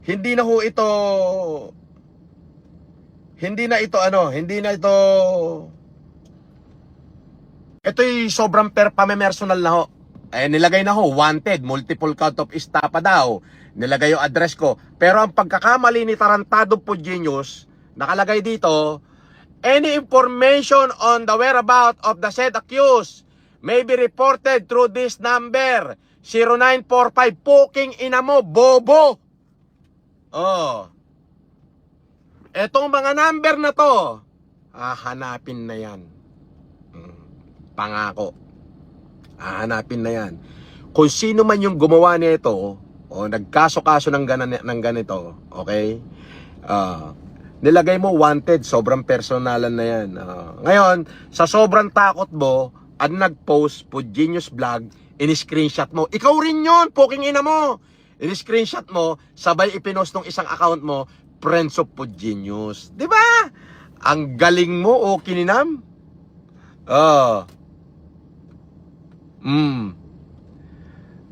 hindi na ho ito, hindi na ito ano, hindi na ito, ito'y sobrang pamemersonal na ho. Eh, nilagay na ho, wanted, multiple count of estafa daw. Nilagay yung address ko. Pero ang pagkakamali ni Tarantado po Genius, nakalagay dito, any information on the whereabouts of the said accused may be reported through this number, 0945. Puking ina mo, bobo! Oh. Etong mga number na to, hahanapin na yan. Pangako. Hahanapin na yan. Kung sino man yung gumawa nito, o nagkaso-kaso ng ganito, okay? Nilagay mo wanted, sobrang personalan na yan. Ngayon, sa sobrang takot mo, at nag-post po Genius Vlog, in-screenshot mo. Ikaw rin yun, poking ina mo. In-screenshot mo, sabay ipinost ng isang account mo, Friends of po Genius. Diba? Ang galing mo, o kininam?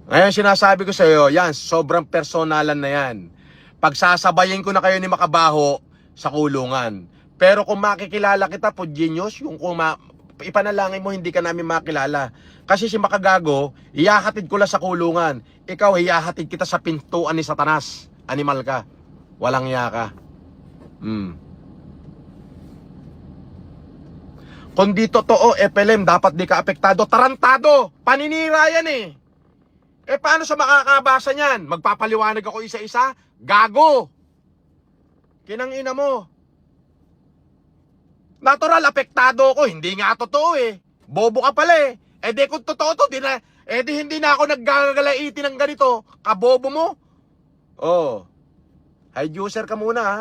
Ngayon sinasabi ko sa iyo, yan, sobrang personalan na yan. Pagsasabayin ko na kayo ni Makabaho sa kulungan. Pero kung makikilala kita po Genius, yung kung ipanalangin mo hindi ka namin makilala. Kasi si Makagago, iyahatid ko lang sa kulungan. Ikaw, iyahatid kita sa pintuan ni Satanas. Animal ka. Walang iya ka. Kung di totoo, FLM, dapat di ka apektado. Tarantado! Paninira yan eh. Eh paano sa makakabasa niyan? Magpapaliwanag ako isa-isa? Gago! Kinangina mo. Natural, apektado ako. Hindi nga totoo eh. Bobo ka pala eh. Eh di kung totoo to, hindi na ako naggagalaiti ng ganito. Kabobo mo. Oh. Hi, user ka muna ha.